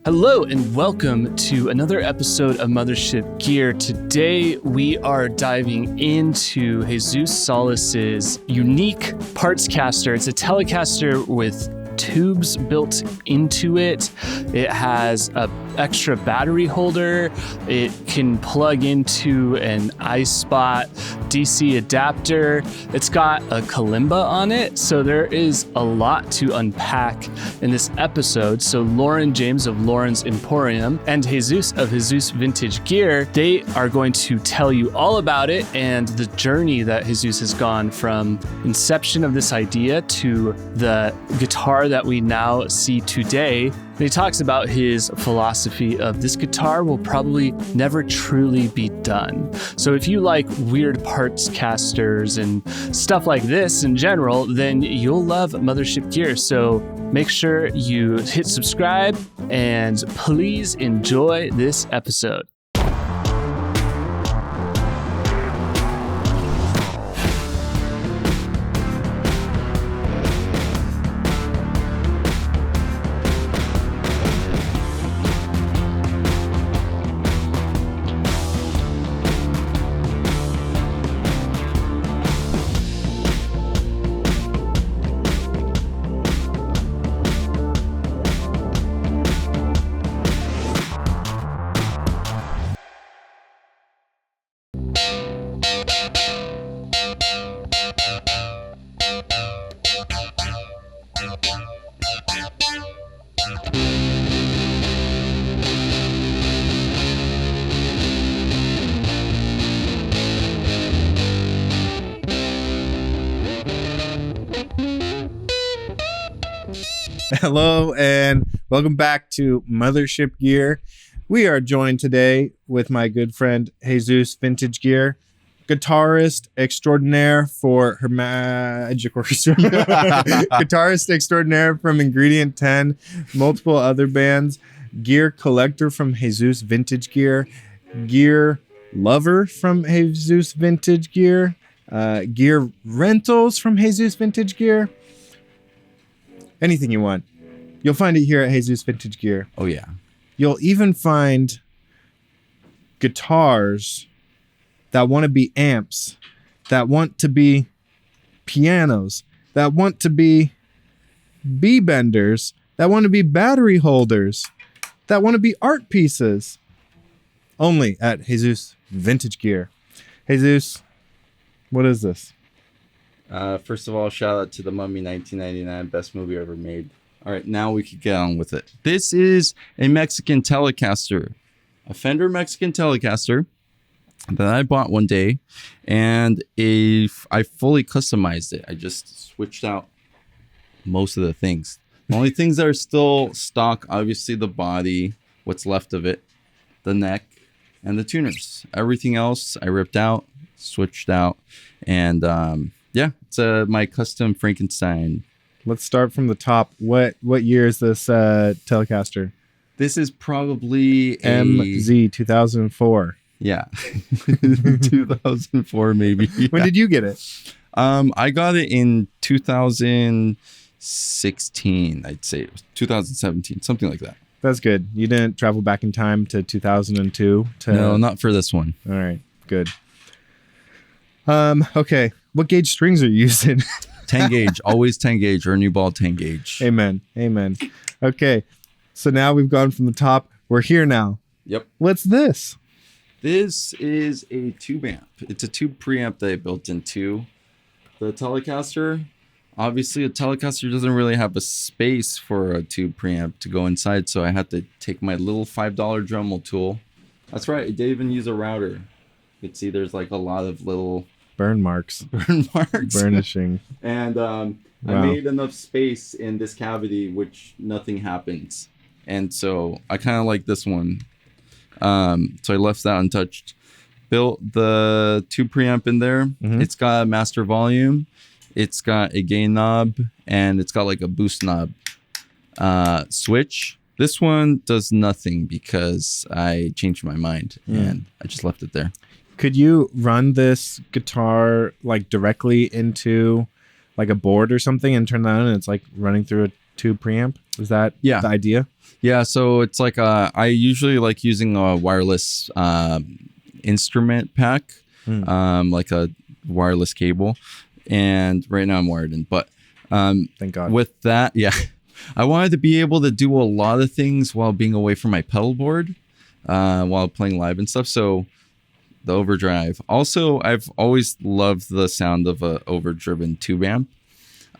Hello and welcome to another episode of Mothership Gear. Today we are diving into Jesus Salas's unique partscaster. It's a Telecaster with tubes built into it. It has an extra battery holder. It can plug into an iSpot DC adapter. It's got a Kalimba on it, so there is a lot to unpack in this episode. So Loren James of Loren's Emporium and Jesus of Jesus Vintage Gear, they are going to tell you all about it and the journey that Jesus has gone from inception of this idea to the guitar that we now see today. And he talks about his philosophy of this guitar will probably never truly be done. So if you like weird parts casters and stuff like this in general, then you'll love Mothership Gear. So make sure you hit subscribe and please enjoy this episode. Hello and welcome back to Mothership Gear. We are joined today with my good friend Jesus Vintage Gear, guitarist extraordinaire for Her Magic Orchestra, guitarist extraordinaire from Ingredient 10, multiple other bands, gear collector from Jesus Vintage Gear, gear lover from Jesus Vintage Gear, gear rentals from Jesus Vintage Gear. Anything you want, you'll find it here at Jesus Vintage Gear. Oh, yeah. You'll even find guitars that want to be amps, that want to be pianos, that want to be B-benders, that want to be battery holders, that want to be art pieces. Only at Jesus Vintage Gear. Jesus, what is this? First of all, shout out to The Mummy 1999, best movie ever made. All right, now we can get on with it. This is a Mexican Telecaster, a Fender Mexican Telecaster that I bought one day, and I fully customized it. I just switched out most of the things. The only things that are still stock, obviously the body, what's left of it, the neck, and the tuners. Everything else I ripped out, switched out, and yeah, it's my custom Frankenstein. Let's start from the top. What year is this Telecaster? This is probably MZ 2004. Yeah, 2004 maybe. When did you get it? I got it in 2016. I'd say it was 2017, something like that. That's good. You didn't travel back in time to 2002? No, not for this one. All right, good. Okay. What gauge strings are you using? 10 gauge, always 10 gauge, or a new ball 10 gauge. Amen. Okay. So now we've gone from the top. We're here now. Yep. What's this? This is a tube amp. It's a tube preamp that I built into the Telecaster. Obviously, a Telecaster doesn't really have a space for a tube preamp to go inside, so I had to take my little $5 Dremel tool. That's right. I didn't even use a router. You can see there's like a lot of little burn marks, burnishing. And Wow. I made enough space in this cavity, which nothing happens. And so I kind of like this one. So I left that untouched. Built the tube preamp in there. Mm-hmm. It's got a master volume. It's got a gain knob, and it's got like a boost knob switch. This one does nothing because I changed my mind and I just left it there. Could you run this guitar like directly into like a board or something and turn that on and it's like running through a tube preamp. Is that Yeah. the idea? Yeah, so it's like I usually like using a wireless instrument pack, like a wireless cable, and right now I'm wired in. But Thank God. with that, yeah, I wanted to be able to do a lot of things while being away from my pedal board, while playing live and stuff. So the overdrive. Also, I've always loved the sound of a overdriven tube amp,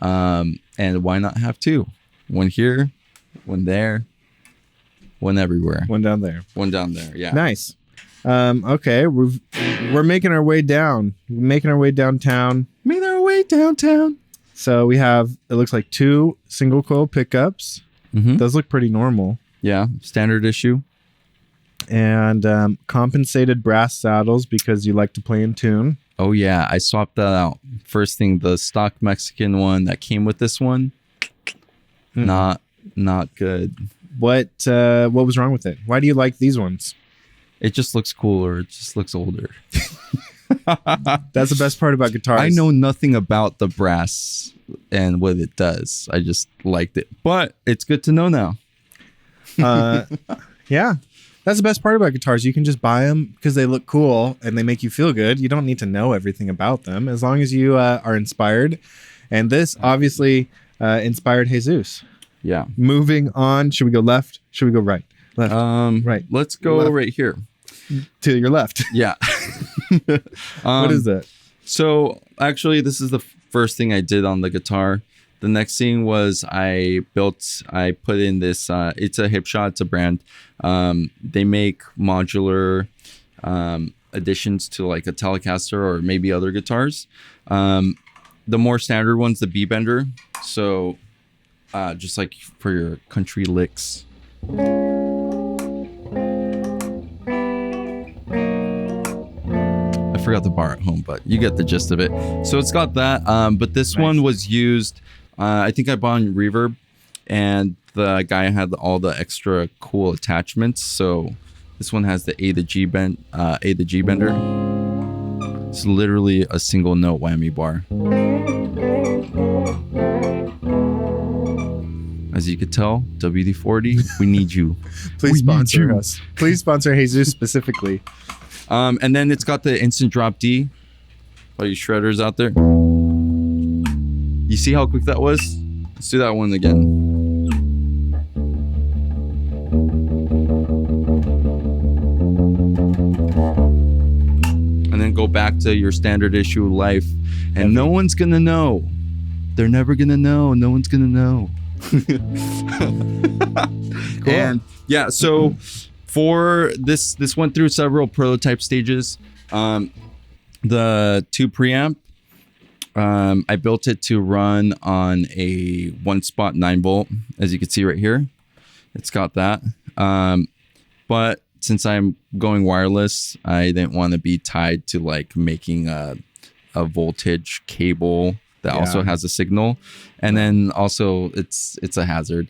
and why not have two? One here, one there. One everywhere. One down there. One down there. Yeah. Nice. Okay, we're making our way down. We're making our way downtown. Made our way downtown. So we have, it looks like 2 single coil pickups. Mm-hmm. Those look pretty normal. Yeah. Standard issue. And compensated brass saddles because you like to play in tune. Oh yeah, I swapped that out. First thing, the stock Mexican one that came with this one, not good. What was wrong with it? Why do you like these ones? It just looks cooler. It just looks older. That's the best part about guitars. I know nothing about the brass and what it does. I just liked it, but it's good to know now. Yeah. That's the best part about guitars. You can just buy them because they look cool and they make you feel good. You don't need to know everything about them as long as you are inspired. And this obviously inspired Jesus. Yeah. Moving on. Should we go left? Should we go right? Left. Right. Let's go Left. right here. To your left. Yeah. What is that? So actually, this is the first thing I did on the guitar. The next thing was I put in this, it's a Hipshot, it's a brand. They make modular additions to like a Telecaster or maybe other guitars. The more standard one's the B-bender. So just like for your country licks. I forgot the bar at home, but you get the gist of it. So it's got that, but this one was used, I think I bought on Reverb, and the guy had all the extra cool attachments. So this one has the A to G bender. It's literally a single note whammy bar. As you could tell, WD-40, we need you. Please sponsor us. Please sponsor Jesus specifically. And then it's got the instant drop D. All you shredders out there. You see how quick that was? Let's do that one again. And then go back to your standard issue life. And no one's going to know. They're never going to know. No one's going to know. Cool. And yeah, so for this went through several prototype stages. The tube preamp, I built it to run on a one spot 9-volt, as you can see right here. It's got that. But since I'm going wireless, I didn't want to be tied to like making a voltage cable that also has a signal. And then also it's a hazard.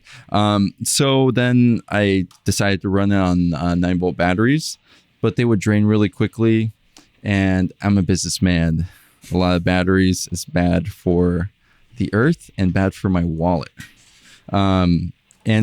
So then I decided to run it on 9-volt batteries, but they would drain really quickly. And I'm a businessman. A lot of batteries is bad for the earth and bad for my wallet. And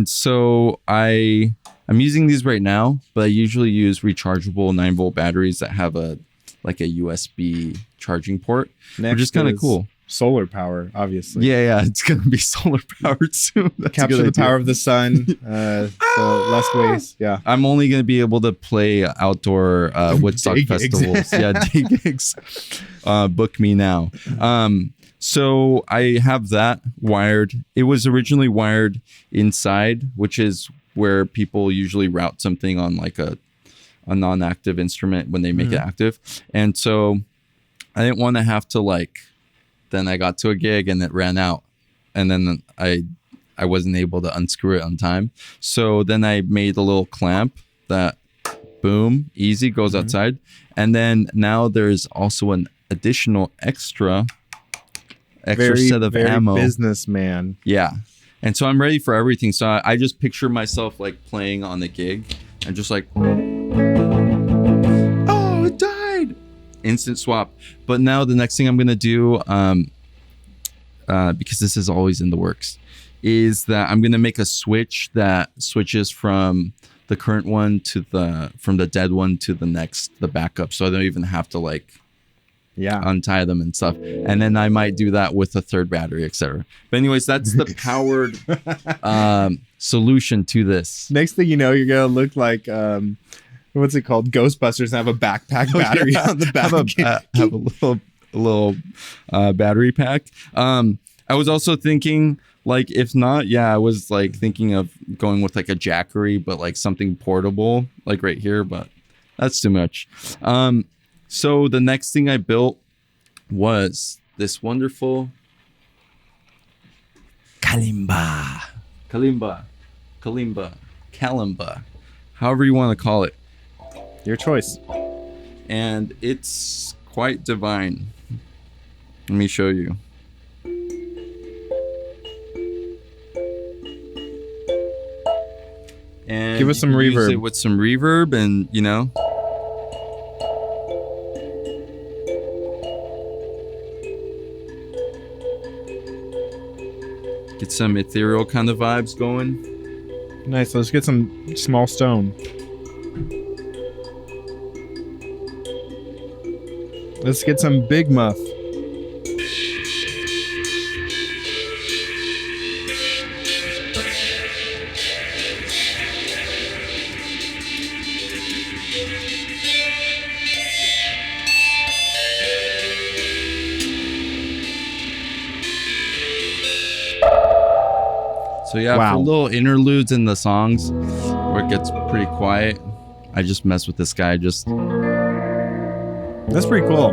so I'm using these right now, but I usually use rechargeable 9-volt batteries that have a USB charging port, which is kind of cool. Solar power, obviously. Yeah, it's gonna be solar powered soon. Capture the power of the sun, so less waste. Yeah, I'm only gonna be able to play outdoor Woodstock Day gigs. festivals. Yeah, day gigs. Book me now. So I have that wired. It was originally wired inside, which is where people usually route something on like a non-active instrument when they make it active. And so I didn't want to have to then I got to a gig and it ran out, and then I wasn't able to unscrew it on time. So then I made a little clamp that boom, easy, goes outside. And then now there's also an additional extra set of ammo. Businessman. Yeah. And so I'm ready for everything. So I just picture myself like playing on the gig and just like, oh, it died. Instant swap. But now the next thing I'm going to do, because this is always in the works, is that I'm gonna make a switch that switches from the current one to from the dead one to the backup, so I don't even have to like untie them and stuff. And then I might do that with a third battery, etc. But anyways, that's the powered solution to this. Next thing you know, you're gonna look like what's it called, Ghostbusters, and have a backpack battery on the back. Have a little battery pack. I was also thinking, like, if not, I was like thinking of going with like a jackery, but like something portable, like right here, but that's too much. So the next thing I built was this wonderful Kalimba, however you want to call it. Your choice. And it's quite divine. Let me show you. And give us some use reverb. it with some reverb, and you know. Get some ethereal kind of vibes going. Nice. Let's get some small stone. Let's get some big muff. So yeah, for little interludes in the songs where it gets pretty quiet, I just mess with this guy. That's pretty cool.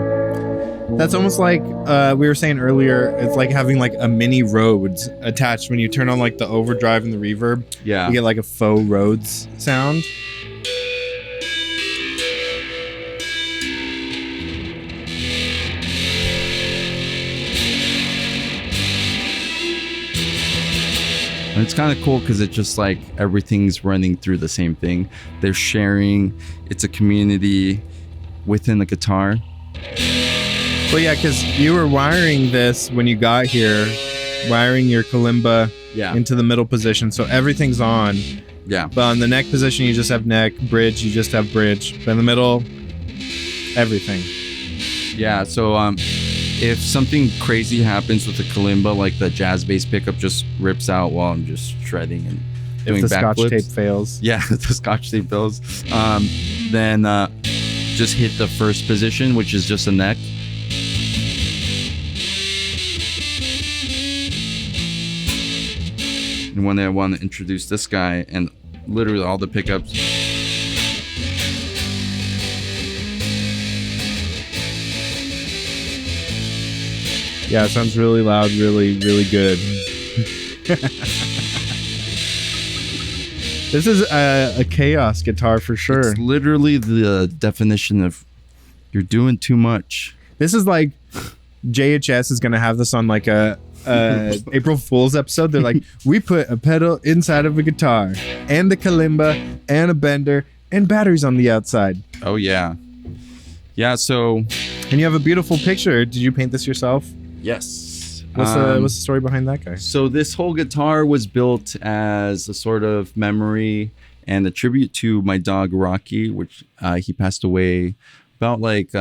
That's almost like we were saying earlier. It's like having like a mini Rhodes attached. When you turn on like the overdrive and the reverb, you get like a faux Rhodes sound. And it's kind of cool because it's just like everything's running through the same thing. They're sharing. It's a community within the guitar. Well, yeah, because you were wiring this when you got here, wiring your Kalimba into the middle position. So everything's on. Yeah. But on the neck position, you just have neck. Bridge, you just have bridge. But in the middle, everything. Yeah, so if something crazy happens with the Kalimba, like the jazz bass pickup just rips out while I'm just shredding and doing if the backflips. Scotch tape fails. Yeah, if the Scotch tape fails. Then just hit the first position, which is just a neck. And when I want to introduce this guy, and literally all the pickups. Yeah, it sounds really loud, really, really good. This is a chaos guitar for sure. It's literally the definition of you're doing too much. This is like JHS is going to have this on like a April Fool's episode. They're like, we put a pedal inside of a guitar and the Kalimba and a bender and batteries on the outside. Oh, yeah. Yeah, so... And you have a beautiful picture. Did you paint this yourself? Yes. What's the story behind that guy? So this whole guitar was built as a sort of memory and a tribute to my dog, Rocky, which he passed away about like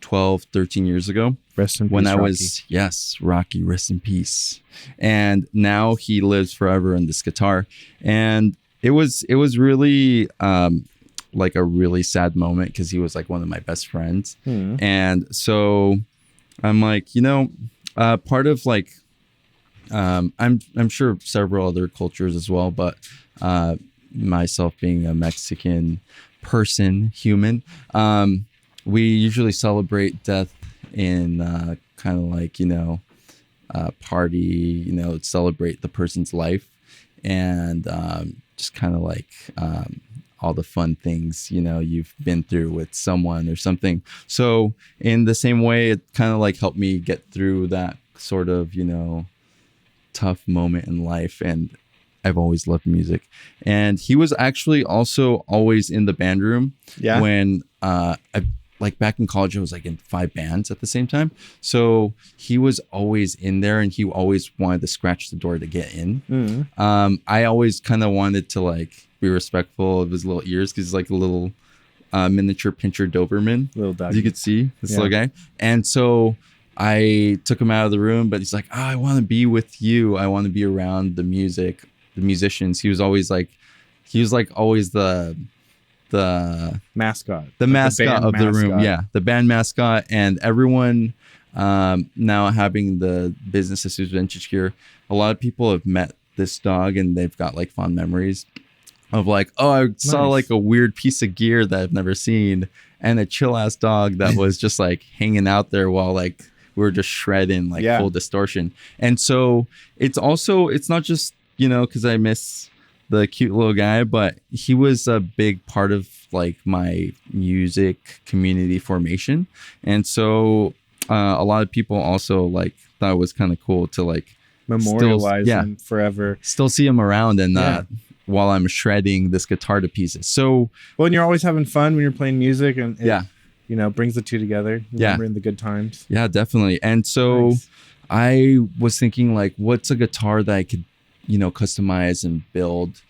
12, 13 years ago. Rest in peace, when I Rocky. was, yes, Rocky, rest in peace. And now he lives forever in this guitar. And it was really like a really sad moment because he was like one of my best friends. And so I'm like, part of like, I'm sure several other cultures as well, but myself being a Mexican human, we usually celebrate death in kind of like, party, celebrate the person's life and just kind of like all the fun things, you've been through with someone or something. So in the same way, it kind of like helped me get through that sort of, tough moment in life. And I've always loved music. And he was actually also always in the band room when like back in college, I was like in 5 bands at the same time. So he was always in there, and he always wanted to scratch the door to get in. I always kind of wanted to like be respectful of his little ears, because he's like a little miniature pinscher Doberman. Little dog. You could see this little guy. And so I took him out of the room, but he's like, oh, I want to be with you. I want to be around the music, the musicians. He was always like always the mascot. The mascot of the room. Yeah. The band mascot. And everyone now having the business as Vintage Gear, a lot of people have met this dog and they've got like fond memories of like, oh, I saw like a weird piece of gear that I've never seen, and a chill ass dog that was just like hanging out there while like we were just shredding like full distortion. And so it's not just, you know, because I miss the cute little guy, but he was a big part of like my music community formation. And so a lot of people also like thought it was kind of cool to like memorialize him forever. Still see him around and while I'm shredding this guitar to pieces. So well, and you're always having fun when you're playing music, and it, you know, brings the two together. Remembering the good times. Yeah, definitely. And so I was thinking like, what's a guitar that I could, you know, customize and build,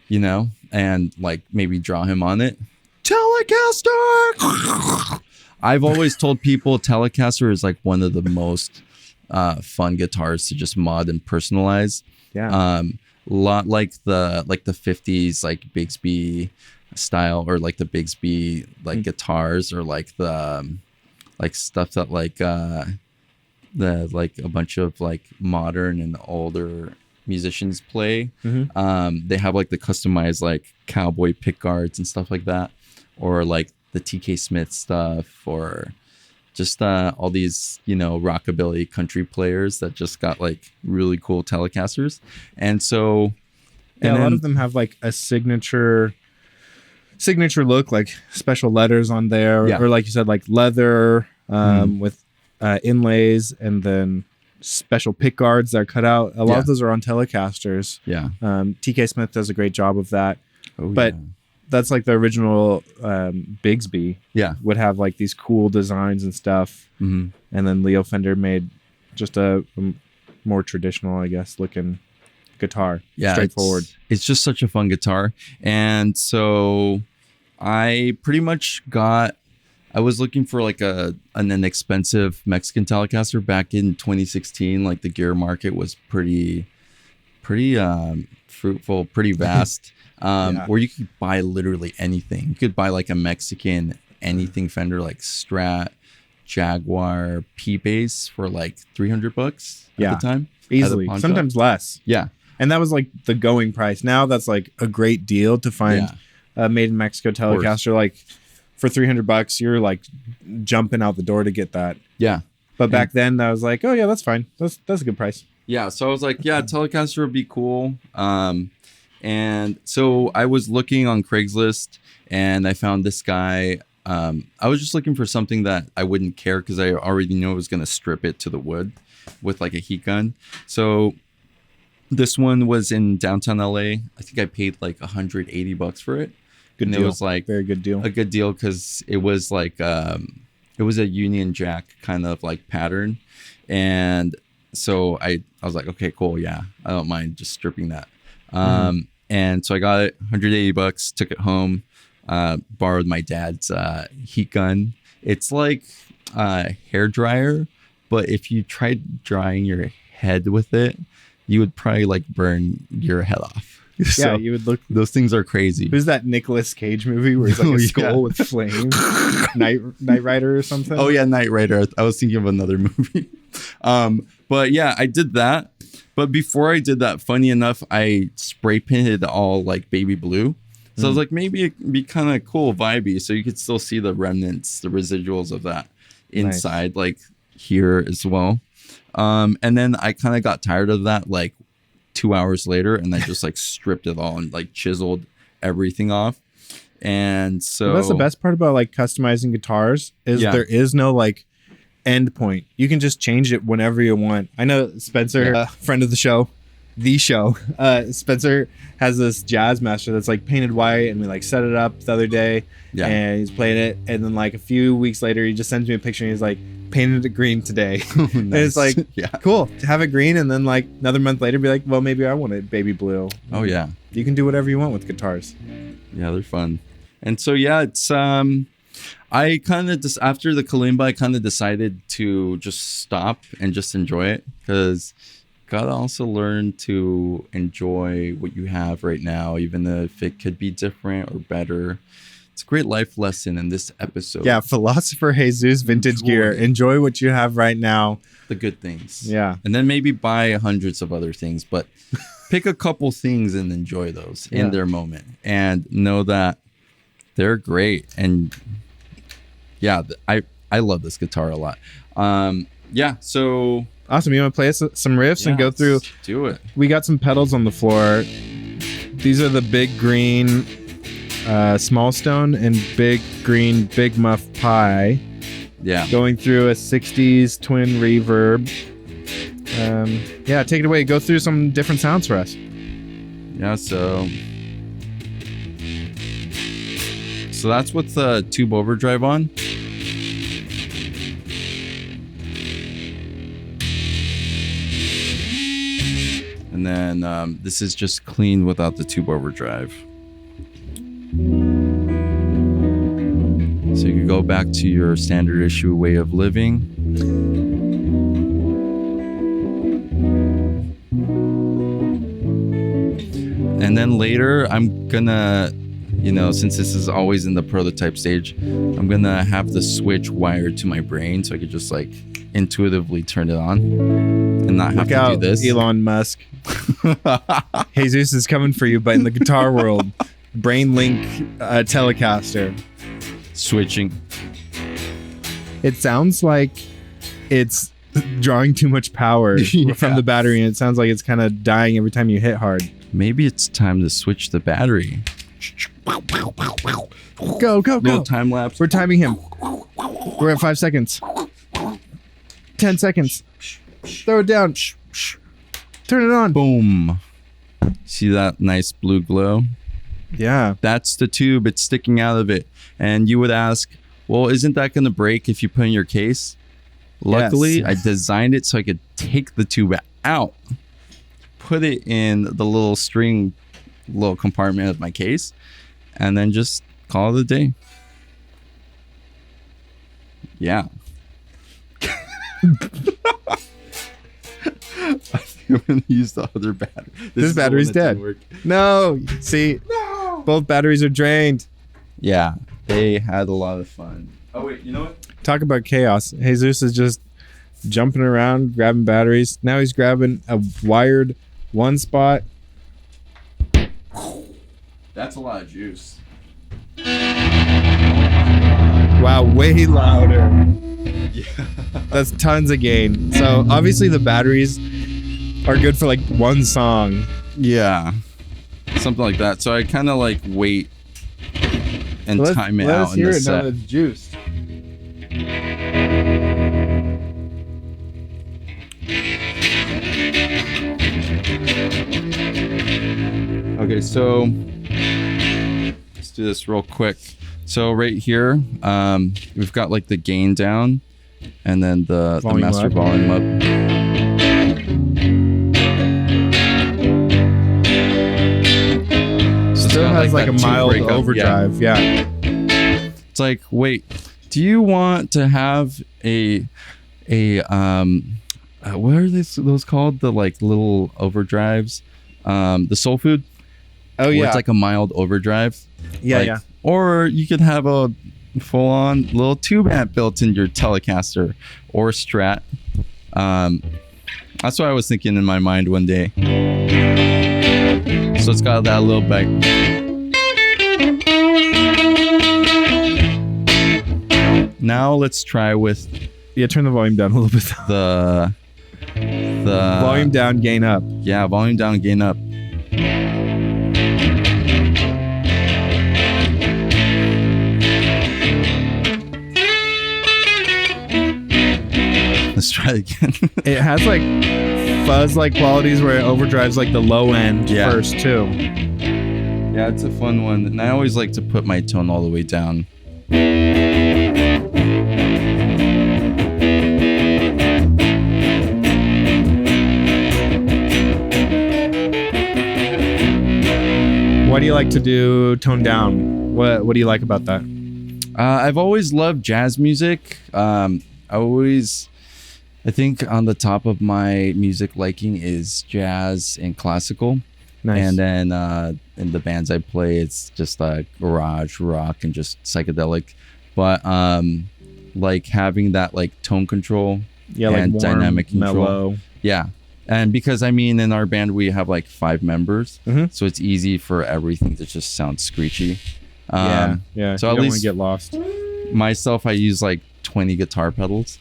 you know, and like maybe draw him on it. Telecaster. I've always told people Telecaster is like one of the most fun guitars to just mod and personalize. Lot like the 50s like Bigsby style, or like the Bigsby like guitars, or like the like stuff that like the like a bunch of like modern and older musicians play. They have like the customized like cowboy pick guards and stuff like that, or like the TK Smith stuff, or just all these, you know, rockabilly country players that just got like really cool Telecasters. And so a lot of them have like a signature look, like special letters on there, or like you said, like leather with inlays, and then special pick guards that are cut out. A lot of those are on Telecasters. TK Smith does a great job of that. That's like the original Bigsby. Would have like these cool designs and stuff. And then Leo Fender made just a more traditional, I guess, looking guitar. Straightforward. It's just such a fun guitar. And so I pretty much I was looking for like an inexpensive Mexican Telecaster back in 2016. Like the gear market was pretty fruitful, pretty vast. Where you could buy literally anything. You could buy like a Mexican anything Fender, like Strat, Jaguar, P-Bass for like $300 at the time. Easily. Sometimes less. And that was like the going price. Now that's like a great deal to find a made in Mexico Telecaster. Like for $300, you're like jumping out the door to get that. But back then I was like, oh yeah, that's fine. That's a good price. So I was like, Telecaster would be cool. And so I was looking on Craigslist and I found this guy. I was just looking for something that I wouldn't care, because I already knew I was going to strip it to the wood with like a heat gun. So this one was in downtown LA. I think I paid like $180 for it. Good and deal. It was like very good deal. A good deal, because it was like it was a Union Jack kind of like pattern. And so I was like, okay, cool. Yeah, I don't mind just stripping that. And so I got it, $180, took it home, borrowed my dad's heat gun. It's like a hair dryer, but if you tried drying your head with it, you would probably like burn your head off. So you would look. Those things are crazy. Who's that Nicolas Cage movie where he's like a skull with flames? Knight Rider or something? Oh yeah, Knight Rider. I was thinking of another movie. But yeah, I did that. But before I did that, funny enough, I spray painted all like baby blue. So I was like, maybe it'd be kind of cool, vibey. So you could still see the remnants, the residuals of that inside, like here as well. And then I kind of got tired of that like 2 hours later, and I just like stripped it all and like chiseled everything off. And so that's the best part about like customizing guitars is there is no like end point. You can just change it whenever you want. I know Spencer, a friend of the show, the show. Spencer has this Jazz Master that's like painted white, and we like set it up the other day. Yeah. And he's playing it, and then like a few weeks later, he just sends me a picture, and he's like, painted it green today. And it's like, cool, have it green, and then like another month later, be like, well, maybe I want it baby blue. Oh yeah. You can do whatever you want with guitars. Yeah, they're fun. And so yeah, it's I kind of just after the Kalimba, I kind of decided to just stop and just enjoy it, because gotta also learn to enjoy what you have right now, even if it could be different or better. It's a great life lesson in this episode. Yeah, philosopher Jesus Vintage Gear. Enjoy what you have right now. The good things. Yeah. And then maybe buy hundreds of other things, but pick a couple things and enjoy those in their moment, and know that they're great. And yeah, I love this guitar a lot. Yeah, so awesome. You want to play some riffs and go through? Let's do it. We got some pedals on the floor. These are the big green small stone and big green big muff pie. Yeah. Going through a 60s twin reverb. Yeah, take it away. Go through some different sounds for us. Yeah, so that's with the tube overdrive on. And then this is just clean without the tube overdrive. So you can go back to your standard issue way of living. And then later, I'm gonna, since this is always in the prototype stage, I'm gonna have the switch wired to my brain so I could just like intuitively turn it on and not have to do this. Elon Musk. Jesus is coming for you, but in the guitar world. Brain Link Telecaster. Switching. It sounds like it's drawing too much power from the battery, and it sounds like it's kind of dying every time you hit hard. Maybe it's time to switch the battery. Go. Little time lapse. We're timing him. We're at 5 seconds. 10 seconds. Throw it down. Turn it on. Boom. See that nice blue glow? Yeah. That's the tube. It's sticking out of it. And you would ask, well, isn't that going to break if you put it in your case? Luckily, yes. I designed it so I could take the tube out, put it in the little string, little compartment of my case, and then just call it a day. Yeah. I think I'm going to use the other battery. This battery's dead. No. See? No. Both batteries are drained. Yeah. They had a lot of fun. Oh, wait. You know what? Talk about chaos. Jesus is just jumping around, grabbing batteries. Now he's grabbing a wired one spot. That's a lot of juice. Wow, way louder. Yeah. That's tons of gain. So obviously the batteries are good for like one song. Yeah. Something like that. So I kind of like wait and time it out in the set. Now that it's juiced. Okay, so let's do this real quick. So right here, we've got like the gain down and then the master volume up. So still has like a mild overdrive. Yeah. It's like, wait, do you want to have a what are those called? The like little overdrives, the soul food. Oh yeah, it's like a mild overdrive. Yeah, like, yeah. Or you could have a full-on little tube amp built in your Telecaster or Strat. That's what I was thinking in my mind one day. So it's got that little bit. Now let's try with turn the volume down a little bit. The volume down, gain up. Yeah, volume down, gain up. Let's try it again. It has like fuzz-like qualities where it overdrives like the low end Yeah. first too. Yeah, it's a fun one. And I always like to put my tone all the way down. Why do you like to do tone down? What do you like about that? I've always loved jazz music. I think on the top of my music liking is jazz and classical. Nice. And then in the bands I play, it's just garage rock and just psychedelic. But like having that like tone control yeah, like and warm, dynamic control. mellow. Yeah. And because I mean, in our band, we have like 5 members. Mhm. So it's easy for everything to just sound screechy. Yeah. So you at don't want least to get lost. myself, I use like 20 guitar pedals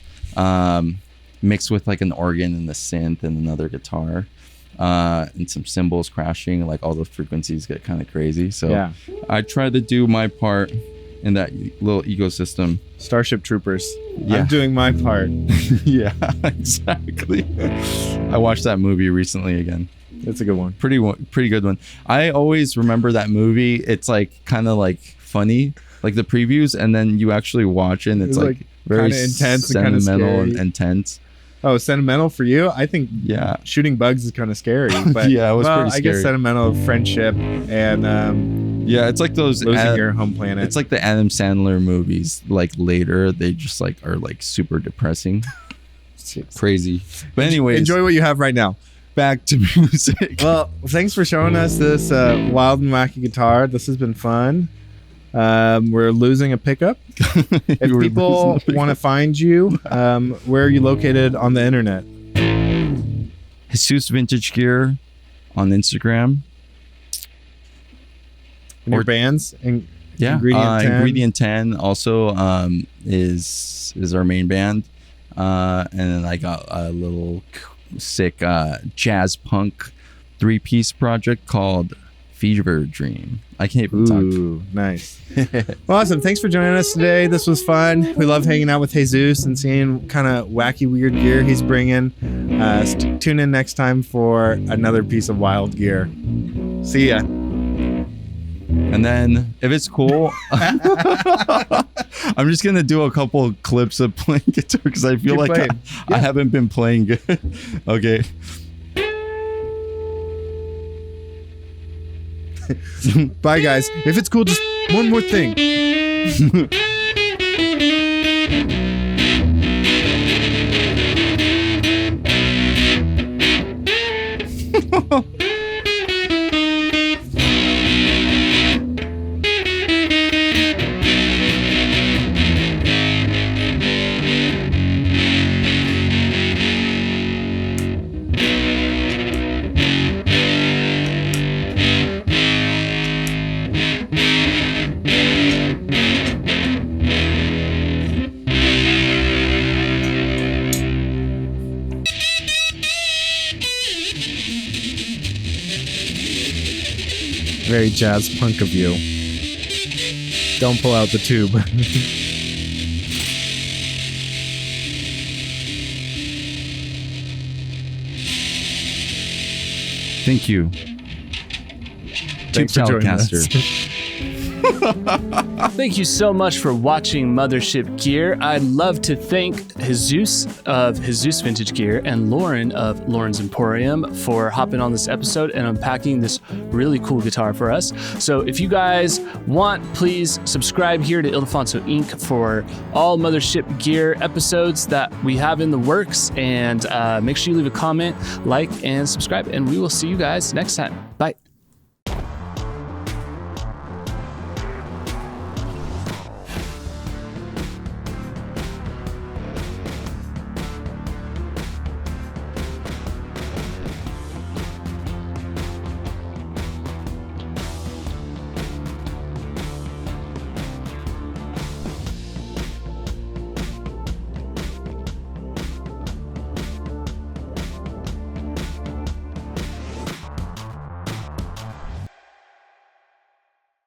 mixed with like an organ and a synth and another guitar and some cymbals crashing. Like all the frequencies get kind of crazy. So Yeah. I try to do my part in that little ecosystem. Starship Troopers. Yeah. I'm doing my part. Yeah, exactly. I watched that movie recently again. It's a good one. Pretty good one. I always remember that movie. It's like kind of like funny, like the previews, and then you actually watch it and it's like very kinda intense and kinda sentimental and scary. intense. Oh, sentimental for you? I think Yeah. shooting bugs is kind of scary. But Yeah, it was pretty I guess scary. sentimental friendship and Yeah, it's like those losing your home planet. it's like the Adam Sandler movies. Like later, they just like are like super depressing, crazy. But anyways, enjoy what you have right now. back to music. Well, thanks for showing us this wild and wacky guitar. This has been fun. We're losing a pickup. If You were people losing the want to find you, where are you located on the internet? Jesus Vintage Gear on Instagram. And your Or- bands? And Yeah, Ingredient 10. Ingredient 10 also is our main band, and then I got a little sick jazz punk 3-piece project called Fever Dream. I can't even talk. Ooh, nice. Well, awesome. Thanks for joining us today. This was fun. We love hanging out with Jesus and seeing kind of wacky, weird gear he's bringing. Tune in next time for another piece of wild gear. See ya. And then if it's cool, I'm just gonna do a couple clips of playing guitar because I feel Keep like playing. I haven't been playing good. Okay. Bye, guys. If it's cool, just one more thing. Very jazz punk of you. Don't pull out the tube. Thank you. Thanks for joining us. Telecaster. Thank you so much for watching Mothership Gear. I'd love to thank Jesus of Jesus Vintage Gear and Loren of Loren's Emporium for hopping on this episode and unpacking this really cool guitar for us. So if you guys want, please subscribe here to Alfonso Inc. for all Mothership Gear episodes that we have in the works. And make sure you leave a comment, like, and subscribe. And we will see you guys next time. Bye.